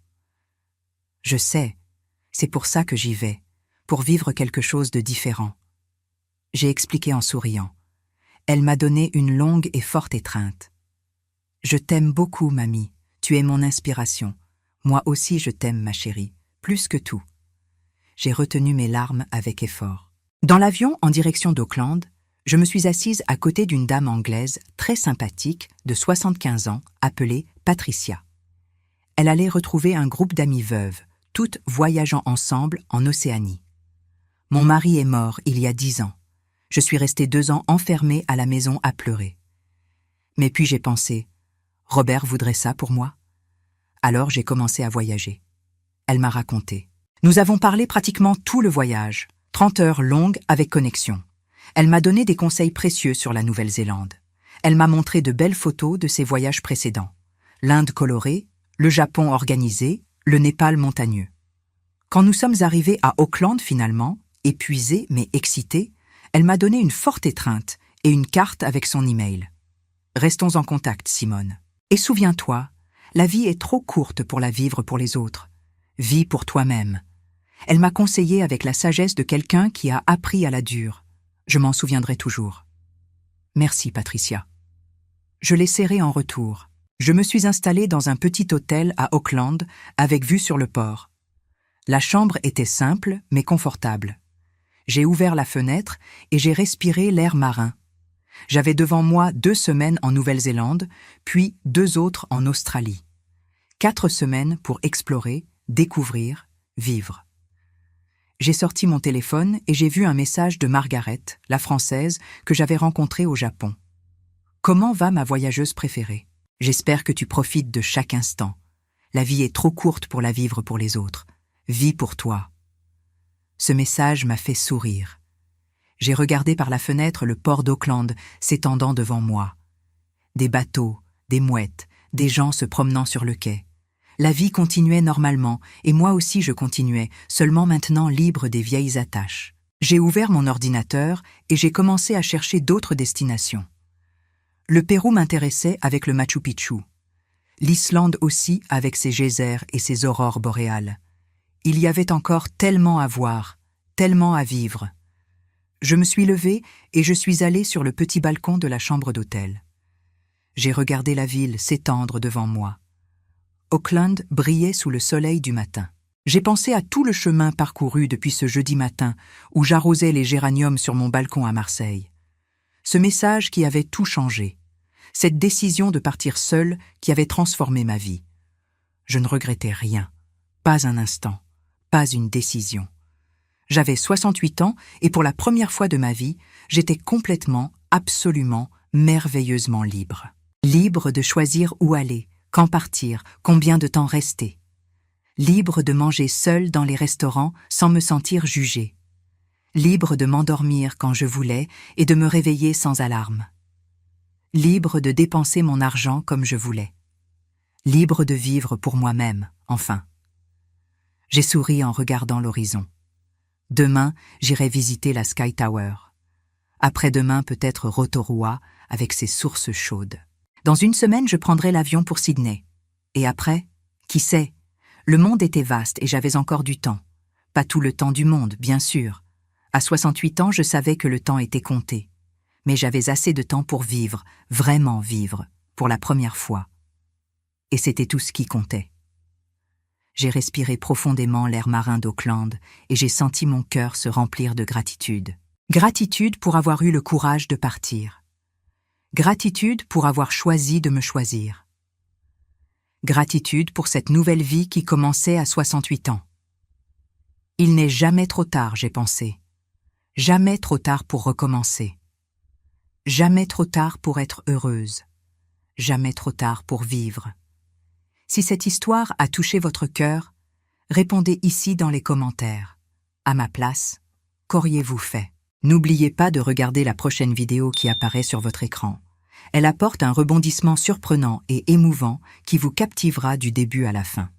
« Je sais, c'est pour ça que j'y vais, pour vivre quelque chose de différent. » J'ai expliqué en souriant. Elle m'a donné une longue et forte étreinte. « Je t'aime beaucoup, mamie, tu es mon inspiration. Moi aussi je t'aime, ma chérie, plus que tout. » J'ai retenu mes larmes avec effort. Dans l'avion, en direction d'Auckland, je me suis assise à côté d'une dame anglaise très sympathique de 75 ans, appelée Patricia. Elle allait retrouver un groupe d'amies veuves, toutes voyageant ensemble en Océanie. Mon mari est mort il y a 10 ans. Je suis restée 2 ans enfermée à la maison à pleurer. Mais puis j'ai pensé, Robert voudrait ça pour moi? Alors j'ai commencé à voyager. Elle m'a raconté. Nous avons parlé pratiquement tout le voyage, 30 heures longues avec connexion. Elle m'a donné des conseils précieux sur la Nouvelle-Zélande. Elle m'a montré de belles photos de ses voyages précédents. L'Inde colorée, le Japon organisé, le Népal montagneux. Quand nous sommes arrivés à Auckland finalement, épuisés mais excités, elle m'a donné une forte étreinte et une carte avec son email. Restons en contact, Simone. Et souviens-toi, la vie est trop courte pour la vivre pour les autres. Vis pour toi-même. Elle m'a conseillé avec la sagesse de quelqu'un qui a appris à la dure. Je m'en souviendrai toujours. Merci, Patricia. Je l'ai serrée en retour. Je me suis installée dans un petit hôtel à Auckland avec vue sur le port. La chambre était simple mais confortable. J'ai ouvert la fenêtre et j'ai respiré l'air marin. J'avais devant moi 2 semaines en Nouvelle-Zélande, puis 2 autres en Australie. 4 semaines pour explorer, découvrir, vivre. J'ai sorti mon téléphone et j'ai vu un message de Margaret, la Française, que j'avais rencontrée au Japon. « Comment va ma voyageuse préférée? J'espère que tu profites de chaque instant. La vie est trop courte pour la vivre pour les autres. Vis pour toi. » Ce message m'a fait sourire. J'ai regardé par la fenêtre le port d'Auckland s'étendant devant moi. Des bateaux, des mouettes, des gens se promenant sur le quai. La vie continuait normalement, et moi aussi je continuais, seulement maintenant libre des vieilles attaches. J'ai ouvert mon ordinateur et j'ai commencé à chercher d'autres destinations. Le Pérou m'intéressait avec le Machu Picchu. L'Islande aussi avec ses geysers et ses aurores boréales. Il y avait encore tellement à voir, tellement à vivre. Je me suis levée et je suis allée sur le petit balcon de la chambre d'hôtel. J'ai regardé la ville s'étendre devant moi. Auckland brillait sous le soleil du matin. J'ai pensé à tout le chemin parcouru depuis ce jeudi matin où j'arrosais les géraniums sur mon balcon à Marseille. Ce message qui avait tout changé. Cette décision de partir seule qui avait transformé ma vie. Je ne regrettais rien. Pas un instant. Pas une décision. J'avais 68 ans et pour la première fois de ma vie, j'étais complètement, absolument, merveilleusement libre. Libre de choisir où aller, quand partir, combien de temps rester. Libre de manger seule dans les restaurants sans me sentir jugée. Libre de m'endormir quand je voulais et de me réveiller sans alarme. Libre de dépenser mon argent comme je voulais. Libre de vivre pour moi-même, enfin. J'ai souri en regardant l'horizon. Demain, j'irai visiter la Sky Tower. Après-demain, peut-être Rotorua, avec ses sources chaudes. Dans une semaine, je prendrai l'avion pour Sydney. Et après, qui sait? Le monde était vaste et j'avais encore du temps. Pas tout le temps du monde, bien sûr. À 68 ans, je savais que le temps était compté. Mais j'avais assez de temps pour vivre, vraiment vivre, pour la première fois. Et c'était tout ce qui comptait. J'ai respiré profondément l'air marin d'Auckland et j'ai senti mon cœur se remplir de gratitude. Gratitude pour avoir eu le courage de partir. Gratitude pour avoir choisi de me choisir. Gratitude pour cette nouvelle vie qui commençait à 68 ans. Il n'est jamais trop tard, j'ai pensé. Jamais trop tard pour recommencer. Jamais trop tard pour être heureuse. Jamais trop tard pour vivre. Si cette histoire a touché votre cœur, répondez ici dans les commentaires. À ma place, qu'auriez-vous fait? N'oubliez pas de regarder la prochaine vidéo qui apparaît sur votre écran. Elle apporte un rebondissement surprenant et émouvant qui vous captivera du début à la fin.